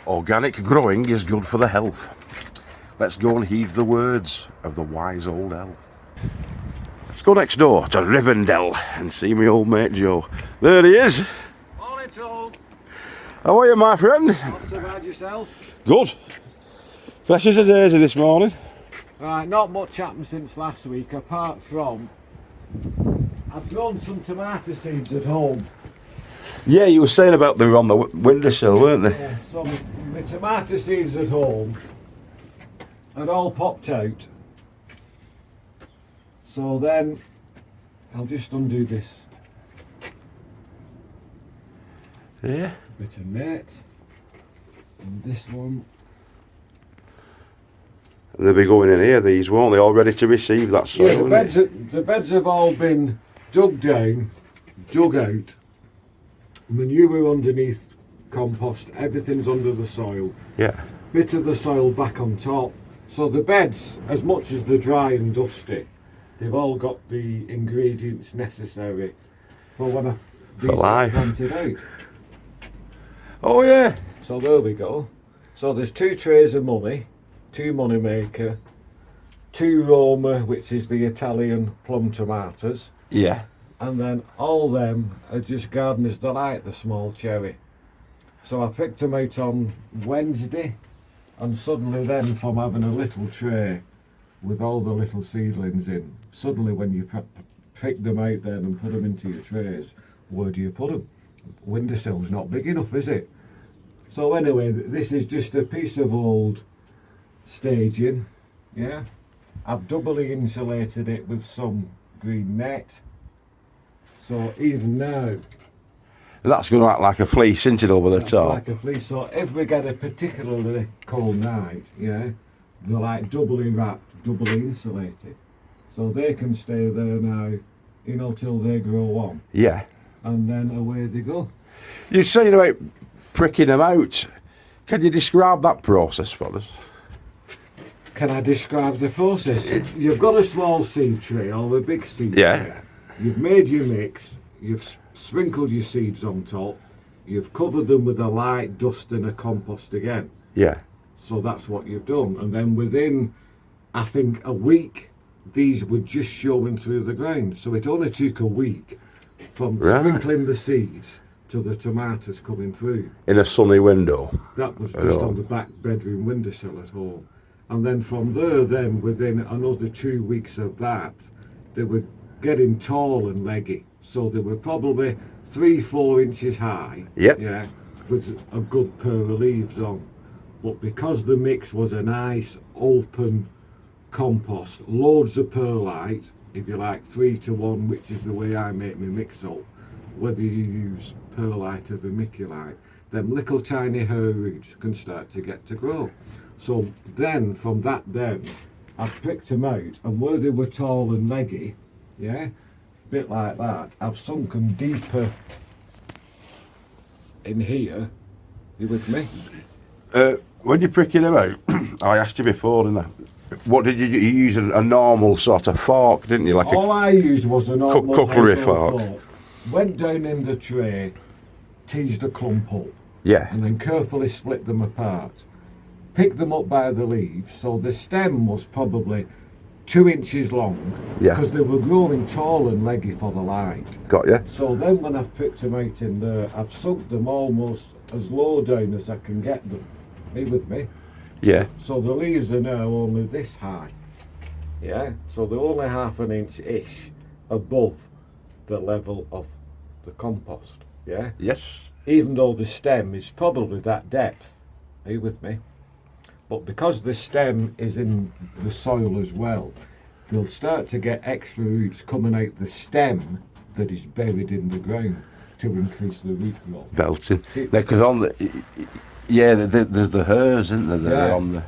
Organic growing is good for the health. Let's go and heed the words of the wise old elf. Let's go next door to Rivendell and see my old mate Joe. There he is. Morning, Tom. How are you, my friend? Not so bad yourself? Good. Fresh as a daisy this morning. Right, not much happened since last week, apart from I've grown some tomato seeds at home. Yeah, you were saying about they were on the windowsill, weren't they? Yeah, so my tomato seeds at home had all popped out. So then I'll just undo this Yeah. bit of net and this one. They'll be going in here, these, won't they? All ready to receive that soil. Yeah, the beds have all been dug down, dug out, manure underneath, compost, everything's under the soil. Yeah. Bit of the soil back on top. So the beds, as much as they're dry and dusty, they've all got the ingredients necessary for when these life. are planted out. Oh yeah. So there we go. So there's 2 trays of money, 2 money maker, 2 Roma, which is the Italian plum tomatoes, Yeah. and then all them are just gardener's delight, the small cherry. So I picked them out on Wednesday, and suddenly then from having a little tray with all the little seedlings in, suddenly when you pick them out then and put them into your trays, where do you put them? Windowsill's not big enough, is it? So anyway, this is just a piece of old staging, yeah. I've doubly insulated it with some green net. So even now, That's going to act like a fleece, isn't it, over the that's top? like a fleece. So if we get a particularly cold night, yeah, they're like doubly wrapped, doubly insulated. So they can stay there now, you know, till they grow on. Yeah. And then away they go. You're saying about pricking them out. Can you describe that process for us? Can I describe the process? You've got a small seed tray or a big seed tray. You've made your mix, you've sprinkled your seeds on top, you've covered them with a light dust and a compost again. Yeah. So that's what you've done. And then within, I think, a week, these were just showing through the ground. So it only took a week from sprinkling the seeds to the tomatoes coming through. In a sunny window. That was just on the back bedroom windowsill at home. And then from there, then within another 2 weeks of that, they were getting tall and leggy. So they were probably 3-4 inches high. Yep. Yeah, with a good pair of leaves on. But because the mix was a nice open compost, loads of perlite, if you like 3 to 1, which is the way I make my mix up, whether you use perlite or vermiculite, them little tiny hair roots can start to get to grow. So then, from that then, I've picked them out, and where they were tall and leggy, yeah, bit like that, I've sunk them deeper in here. You with me? When you're pricking them out, I asked you before, didn't I? What did you use? A normal sort of fork, didn't you? Like All I used was a normal cutlery household fork. Went down in the tray, teased a clump up, Yeah. and then carefully split them apart. Picked them up by the leaves, so the stem was probably 2 inches long, Yeah. because they were growing tall and leggy for the light. Got you? So then when I've picked them out in there, I've sunk them almost as low down as I can get them. Are you with me? Yeah. So the leaves are now only this high. Yeah, so they're only 1/2 inch-ish above the level of the compost. Yeah, Yes. even though the stem is probably that depth. Are you with me? But because the stem is in the soil as well, they'll start to get extra roots coming out the stem that is buried in the ground to increase the root growth. Belting. See- Because on the... Yeah, there's the hairs, isn't there? That are Yeah. on the...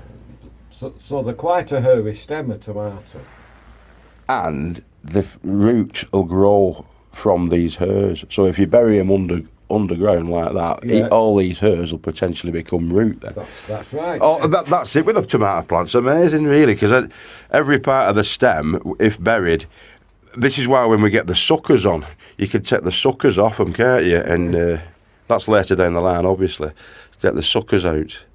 So they're quite a hairy stem, a tomato. And the root will grow from these hairs. So if you bury them underground like that, Yeah. all these hairs will potentially become root then. That's right. Oh, that's it with the tomato plants. Amazing, really, because every part of the stem, if buried, this is why when we get the suckers on, you can take the suckers off them, can't you? And that's later down the line, obviously, get the suckers out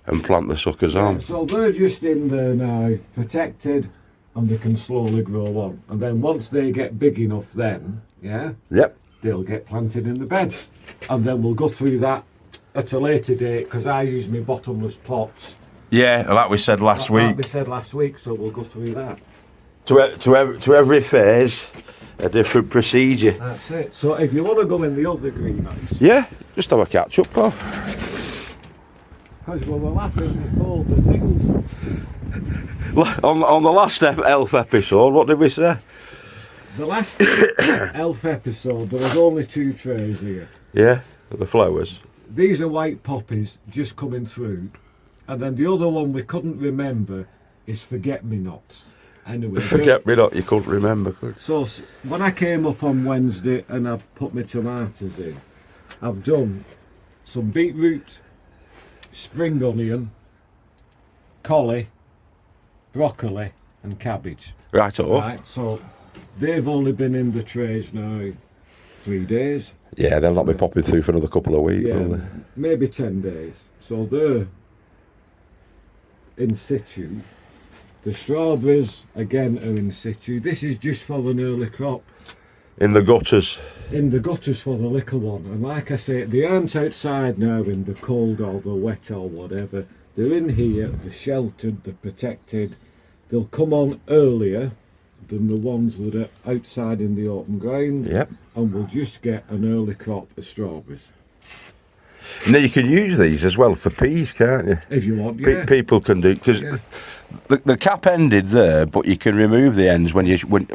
and plant the suckers on. So they're just in there now, protected, and they can slowly grow on. And then once they get big enough then, yeah, Yep. they'll get planted in the beds. And then we'll go through that at a later date, because I use my bottomless pots. Yeah, like we said last week. Like we said last week, so we'll go through that. To every phase, a different procedure. That's it. So if you want to go in the other greenhouse, Yeah, just have a catch up, Paul. because we were laughing before the things. On the last elf episode, what did we say? The last elf episode, there was only 2 trays here. Yeah, the flowers. These are white poppies just coming through, and then the other one we couldn't remember is forget-me-nots. Anyway, Forget me not, you couldn't remember, could you? so when I came up on Wednesday and I've put my tomatoes in, I've done some beetroot, spring onion, collie, broccoli and cabbage. Right, oh. Right, so they've only been in the trays now 3 days. Yeah, they'll not be popping through for another couple of weeks, Yeah, will they? maybe 10 days. So they're in situ. The strawberries, again, are in situ. This is just for an early crop. In the gutters. In the gutters for the little one. And like I say, they aren't outside now in the cold or the wet or whatever. They're in here, they're sheltered, they're protected. They'll come on earlier than the ones that are outside in the open ground. Yep. And we'll just get an early crop of strawberries. Now you can use these as well for peas, can't you? If you want, yeah. People can do, because Yeah. the cap ended there, but you can remove the ends when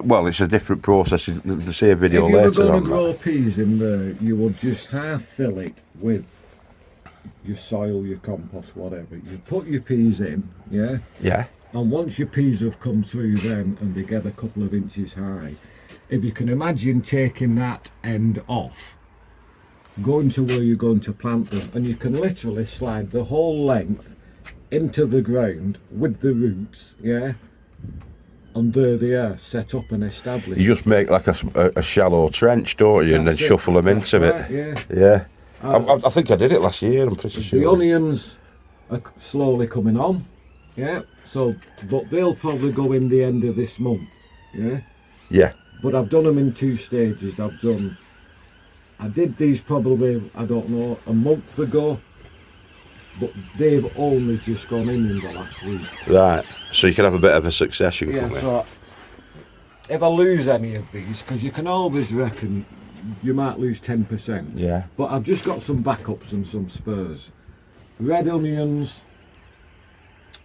well, it's a different process. There's see a video If you were later going on to grow peas in there, you would just half fill it with your soil, your compost, whatever. You put your peas in, yeah? Yeah. And once your peas have come through then and they get a couple of inches high, if you can imagine taking that end off, going to where you're going to plant them, and you can literally slide the whole length into the ground with the roots, yeah? And there they are, set up and established. You just make like a shallow trench, don't you, and then That's it. shuffle them That's into right, it. yeah. Yeah. I think I did it last year, I'm pretty sure. The onions are slowly coming on, yeah? So, but they'll probably go in the end of this month, yeah? Yeah. But I've done them in 2 stages. I did these probably, I don't know, a month ago, but they've only just gone in the last week. Right. So you can have a bit of a succession Yeah, coming. so if I lose any of these, because you can always reckon you might lose 10%. Yeah. But I've just got some backups and some spurs. Red onions,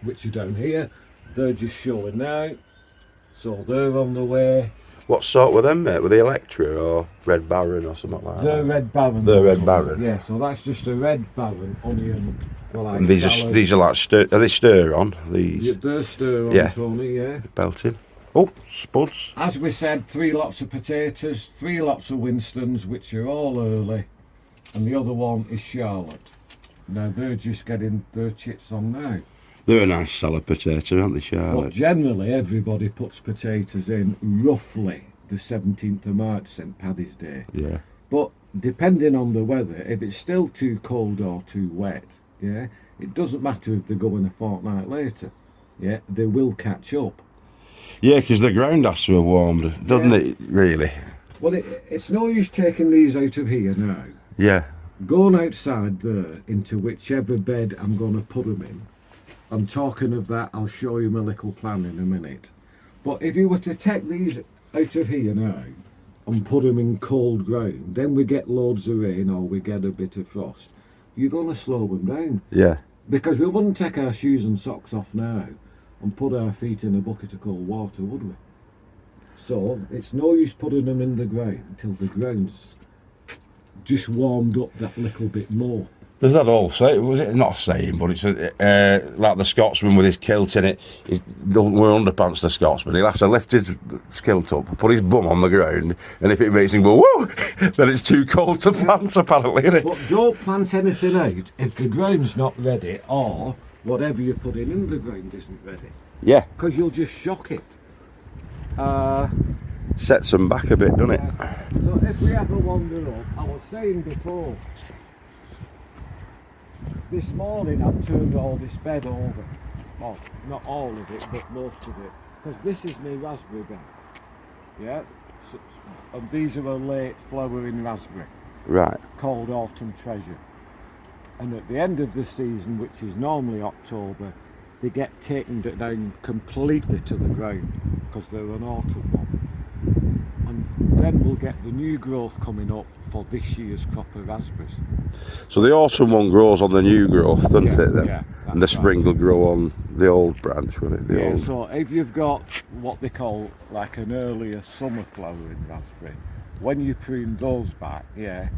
which are down here, they're just showing now. So they're on the way. What sort were them, mate? Were they Electra or Red Baron or something like They're that? Red Baron. They're Red Baron. Yeah, so that's just a Red Baron onion. Like And these are like stir. Are they stir on these? Yeah, they're stir on, Yeah. Tony, yeah. Belting. Oh, spuds. As we said, 3 lots of potatoes, 3 lots of Winstons, which are all early, and the other one is Charlotte. Now they're just getting their chits on now. They're a nice salad potato, aren't they, But Charlotte? generally, everybody puts potatoes in roughly the 17th of March, St Paddy's Day. Yeah. But depending on the weather, if it's still too cold or too wet, yeah, it doesn't matter if they go in a fortnight later. Yeah, they will catch up. Yeah, because the ground has to have warmed, doesn't it, really? Well, it's no use taking these out of here now. Yeah. Going outside there into whichever bed I'm going to put them in. I'm talking of that, I'll show you my little plan in a minute. But if you were to take these out of here now and put them in cold ground, then we get loads of rain or we get a bit of frost, you're going to slow them down. Yeah. Because we wouldn't take our shoes and socks off now and put our feet in a bucket of cold water, would we? So it's no use putting them in the ground until the ground's just warmed up that little bit more. There's that old saying, was it not a saying, but it's like the Scotsman with his kilt in it. He doesn't wear underpants, the Scotsman. He'll have to lift his kilt up, put his bum on the ground, and if it makes him go, woo, then it's too cold to plant, apparently, isn't it? But don't plant anything out if the ground's not ready or whatever you're putting in the ground isn't ready. Yeah. Because you'll just shock it. Sets them back a bit, doesn't it? So if we ever wander up, I was saying before, this morning I've turned all this bed over. Well, not all of it, but most of it. Because this is my raspberry bed. Yeah? So, and these are a late flowering raspberry. Right. Called Autumn Treasure. And at the end of the season, which is normally October, they get taken down completely to the ground because they're an autumn one. And then we'll get the new growth coming up for this year's crop of raspberries. So the autumn one grows on the new growth, doesn't Yeah, it then? yeah, And the spring right. will grow on the old branch, won't it? The Yeah, old. so if you've got what they call like an earlier summer flowering raspberry, when you prune those back, yeah,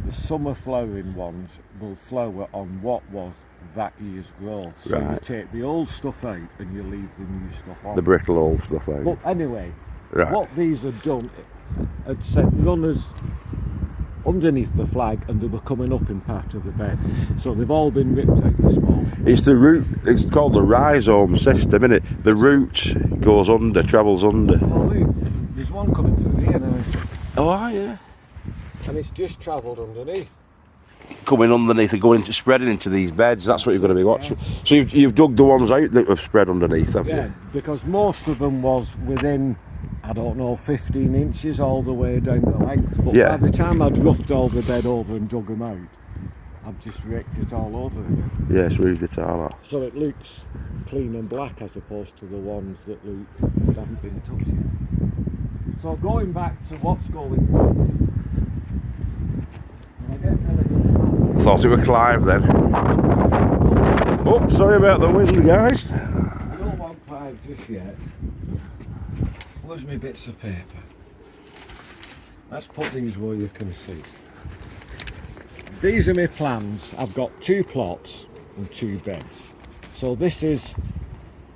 the summer flowering ones will flower on what was that year's growth. So you Right. take the old stuff out and you leave the new stuff on. The brittle old stuff out. But anyway, Right. what these had done, had set runners underneath the flag and they were coming up in part of the bed. So they've all been ripped out this morning. It's the root, it's called the rhizome system, isn't it? The root goes under, travels under. Oh look, there's one coming through here now. Oh, yeah. And it's just travelled underneath. Coming underneath and going into spreading into these beds. That's what you're going to be watching. So you've dug the ones out that have spread underneath, haven't Yeah, you? because most of them was within, I don't know, 15 inches all the way down the length. But Yeah. by the time I'd roughed all the bed over and dug them out, I've just raked it all over again. Yeah, smooth it all out. So it looks clean and black as opposed to the ones that haven't been touched yet. So going back to what's going on. When I get a little map, I thought it were Clive then. Oh, sorry about the wind, guys. I don't want five just yet. Where's my bits of paper? Let's put these where you can see. These are my plans. I've got 2 plots and 2 beds. So this is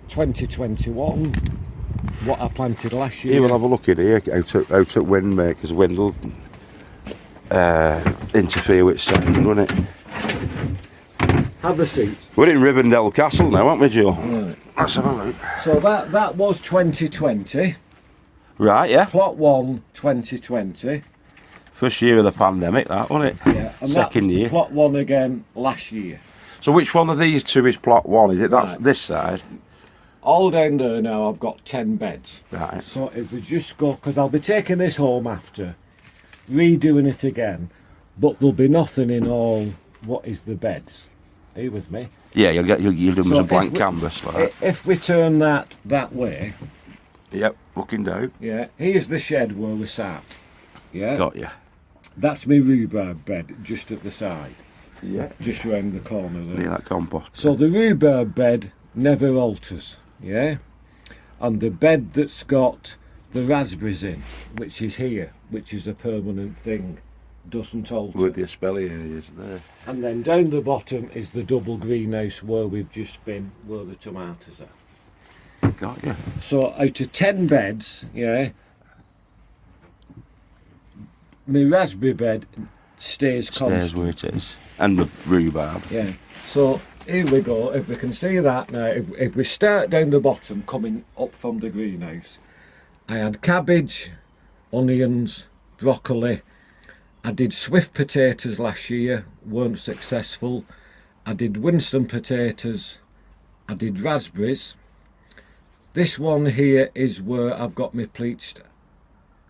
2021, what I planted last year. Here, we'll have a look in here, out at wind, mate, because wind will interfere with sound, won't it? Have a seat. We're in Rivendell Castle now, aren't we, Joe? Right. Let's have a look. So that was 2020. Right, yeah. Plot 1, 2020. First year of the pandemic, that, wasn't it? Yeah, and Second that's year. plot 1 again last year. So which one of these two is plot 1? Is it that's Right. this side? All down there now I've got 10 beds. Right. So if we just go, because I'll be taking this home after, redoing it again, but there'll be nothing in all what is the beds. Are you with me? Yeah, you'll do them as a if blank we- canvas, like. If we turn that way, Yep, looking down. yeah, here's the shed where we sat. Yeah, Got you. that's my rhubarb bed just at the side, Yeah. just round the corner there. Near that compost. So the rhubarb bed never alters, yeah? And the bed that's got the raspberries in, which is here, which is a permanent thing, doesn't alter. With the spelly areas there. And then down the bottom is the double greenhouse where we've just been, where the tomatoes are. Got you. So out of 10 beds, yeah, my raspberry bed stays constant. There's where it is. And the rhubarb. Yeah. So here we go. If we can see that now, if we start down the bottom, coming up from the greenhouse, I had cabbage, onions, broccoli. I did swift potatoes last year, weren't successful. I did Winston potatoes. I did raspberries. This one here is where I've got my pleached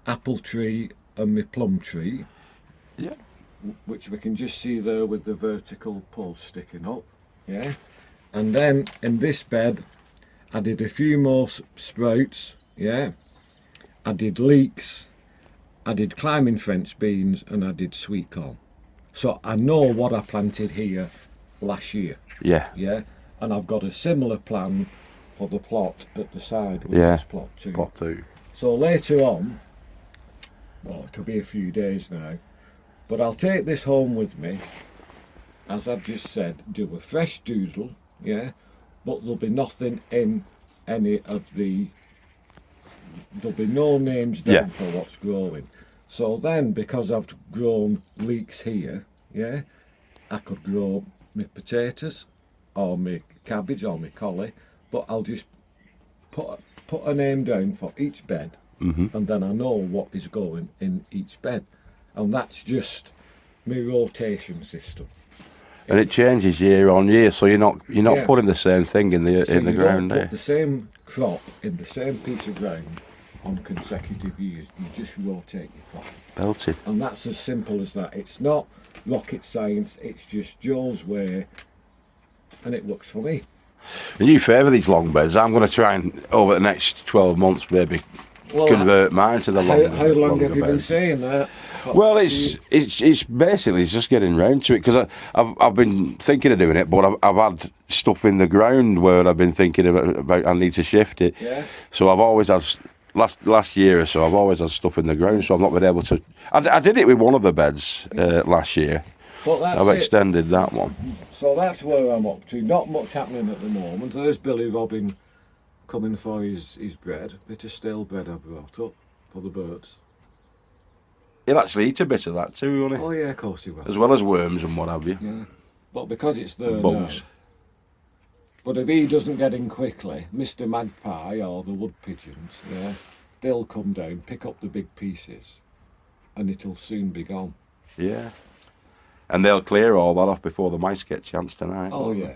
apple tree and my plum tree, Yeah. which we can just see there with the vertical poles sticking up. Yeah. And then in this bed, I did a few more sprouts. Yeah. I did leeks. I did climbing French beans, and I did sweet corn. So I know what I planted here last year. Yeah. Yeah. And I've got a similar plan for the plot at the side, which Yeah. is plot 2. Plot 2. So later on, well, it'll be a few days now, but I'll take this home with me, as I've just said, do a fresh doodle, yeah, but there'll be nothing in any of there'll be no names down Yeah. for what's growing. So then, because I've grown leeks here, yeah, I could grow my potatoes, or my cabbage, or my collie, but I'll just put a name down for each bed, and then I know what is going in each bed, and that's just my rotation system. And it changes year on year, so you're not Yeah. putting the same thing in the So in the you ground don't there. put the same crop in the same piece of ground on consecutive years. You just rotate your crop. Belted. And that's as simple as that. It's not rocket science, it's just Joel's way, and it works for me. And you favour these long beds. I'm going to try and, over the next 12 months, maybe convert mine to the longer. How long longer have you been beds. saying that? Well, it's basically just getting round to it, because I've been thinking of doing it, but I've had stuff in the ground where I've been thinking about I need to shift it. Yeah. So I've always had last year or so. I've always had stuff in the ground, so I've not been able to. I did it with one of the beds last year. But that's I've it. extended that one. So that's where I'm up to. Not much happening at the moment. There's Billy Robin coming for his bread. Bit of stale bread I brought up for the birds. He'll actually eat a bit of that too, won't he? Oh yeah, of course he will. As well as worms and what have you. Yeah. But because it's there Bugs. now. But if he doesn't get in quickly, Mr. Magpie or the wood pigeons, yeah, they'll come down, pick up the big pieces, and it'll soon be gone. Yeah. And they'll clear all that off before the mice get a chance tonight. Oh yeah.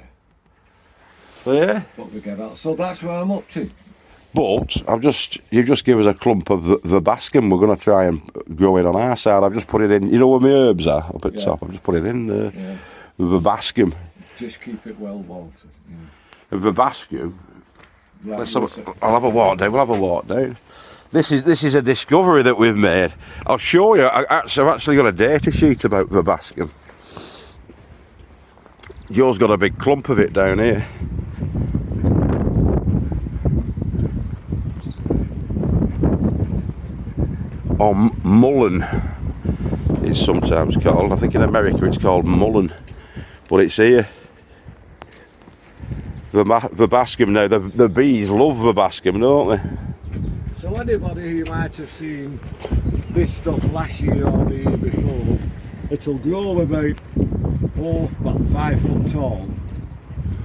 So, yeah. But we get out. So that's where I'm up to. But you've just given us a clump of the bascum. We're going to try and grow it on our side. I've just put it in. You know where my herbs are up at the Yeah. top. I've just put it in there. Yeah. The bascum. Just keep it well watered. Yeah. The bascum. Right, I'll have a walk down. We'll have a walk down. This is a discovery that we've made. I'll show you. I've actually got a data sheet about the bascum. Joe's got a big clump of it down here. Or mullen, it's sometimes called. I think in America it's called mullen, but it's here. The bascum now. The bees love the bascum, don't they? So anybody who might have seen this stuff last year or the year before, it'll grow about 5 foot tall.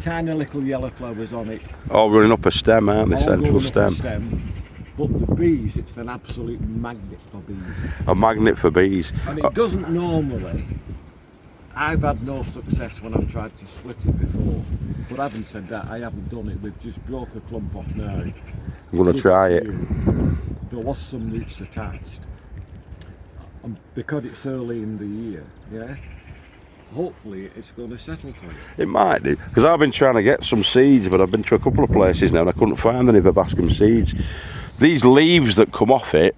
Tiny little yellow flowers on it. All running up a stem, aren't they? all Central going up the stem. But the bees, it's an absolute magnet for bees. A magnet for bees. And it doesn't normally. I've had no success when I've tried to split it before. But having said that, I haven't done it. We've just broke a clump off now. I'm going to try it. There was some roots attached. And because it's early in the year, yeah, hopefully it's going to settle for you. It might do, because I've been trying to get some seeds, but I've been to a couple of places now and I couldn't find any verbascum seeds. These leaves that come off it,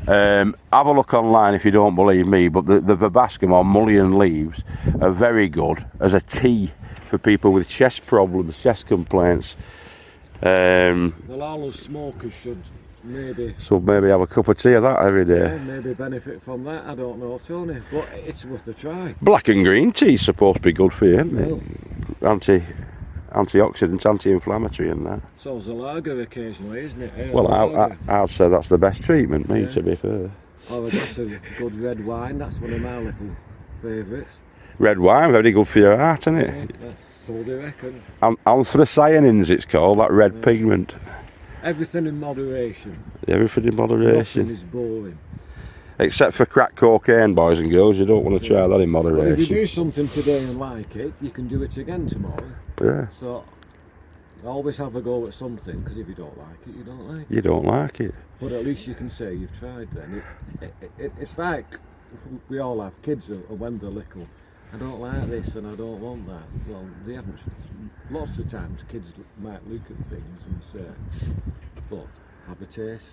have a look online if you don't believe me, but the verbascum or mullein leaves are very good as a tea for people with chest problems, chest complaints. Well, all those smokers should maybe have a cup of tea of that every day. yeah, maybe benefit from that. I don't know, Tony, but it's worth a try. Black and green tea's supposed to be good for you, isn't it? Well, Antioxidant, anti-inflammatory and that. so's a lager occasionally, isn't it? Ale Well, lager. I'd say that's the best treatment, me, Yeah. to be fair. Or a glass of good red wine, that's one of my little favourites. Red wine, very good for your heart, isn't Yeah, it? so do you reckon. Anthocyanins, it's called, that red pigment. Everything in moderation. Everything in Nothing moderation. is boring. Except for crack cocaine, boys and girls, you don't want to try that in But if you moderation. do something today and like it, you can do it again tomorrow. Yeah, So always have a go at something, because if you don't like it, you don't like it. you don't like it. But at least you can say you've tried then. It's like we all have kids when they're little. I don't like this and I don't want that. Well, they haven't. Lots of times kids might look at things and say, but have a taste.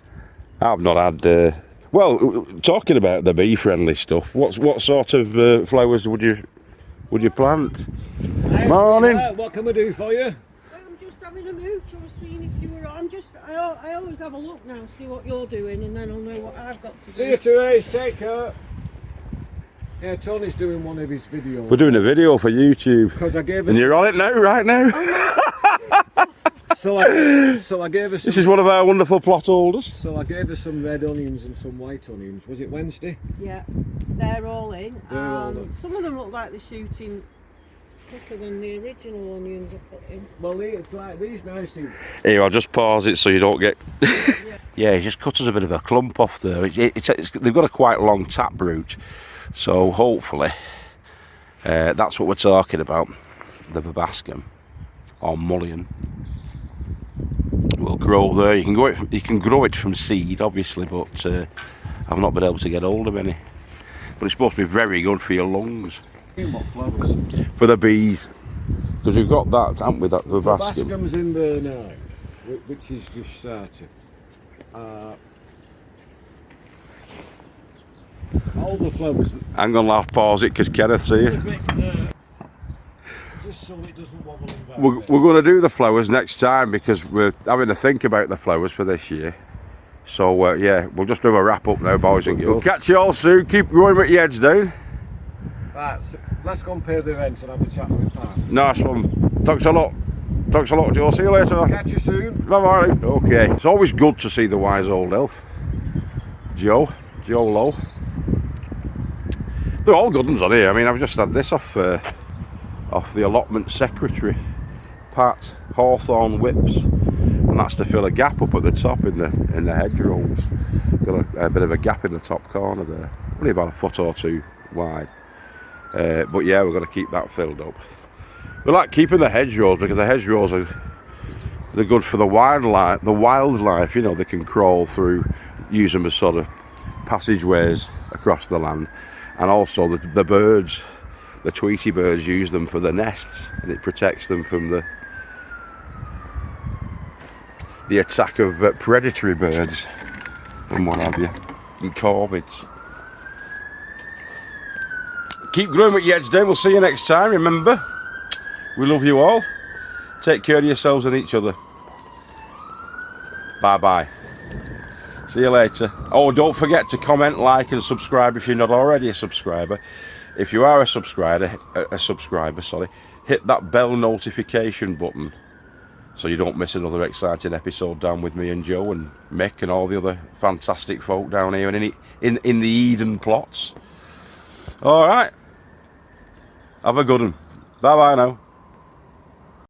I've not had... well, talking about the bee-friendly stuff, what sort of flowers would you plant? Morning. What can we do for you? I'm just having a mooch. I was seeing if you were on. I always have a look now, see what you're doing, and then I'll know what I've got to do. See you, Therese. Take care. Yeah, Tony's doing one of his videos. We're doing a video for YouTube. Because I gave And us. you're on it now, right now? So I gave us. This is one of our wonderful plot holders. So I gave her some red onions and some white onions. Was it Wednesday? Yeah, they're all in. They're all in. Some of them look like they're shooting quicker than the original onions I put in. Well, it's like these nice things. Here, I'll just pause it so you don't get... Yeah, he's just cut us a bit of a clump off there. They've got a quite long tap root, so hopefully That's what we're talking about. The verbascum or mullein will grow there. You can grow it from seed, obviously, but I've not been able to get hold of any. But it's supposed to be very good for your lungs. What flowers? For the bees, because we've got that, haven't we? That verbascum. Verbascum's in there now, which is just starting. All the flowers. I'm going to have to pause it because Kenneth's here. Just so it doesn't wobble about. We're going to do the flowers next time because we're having to think about the flowers for this year. So yeah, we'll just do a wrap up now, boys and girls. Catch you all soon. Keep going with your heads down. Right, so let's go and pay the rent and have a chat with Pat. Nice one. Thanks a lot. Thanks a lot, Joe. See you later. Catch you soon. Bye bye. Okay. It's always good to see the wise old elf. Joe Low. They're all good ones on here. I mean, I've just had this off the allotment secretary, Pat Hawthorne Whips, and that's to fill a gap up at the top in the hedgerows. Got a bit of a gap in the top corner there, only about a foot or two wide. But yeah, we're going to keep that filled up. We like keeping the hedgerows because the hedgerows they're good for the wildlife. You know, they can crawl through, use them as sort of passageways across the land, and also the birds, the Tweety birds, use them for the nests, and it protects them from the attack of predatory birds and what have you, and corvids. Keep growing with your heads down. We'll see you next time. Remember, we love you all. Take care of yourselves and each other. Bye bye. See you later. Oh, don't forget to comment, like and subscribe if you're not already a subscriber. If you are a subscriber, hit that bell notification button so you don't miss another exciting episode down with me and Joe and Mick and all the other fantastic folk down here and in the Eden plots. All right. Have a good one. Bye bye now.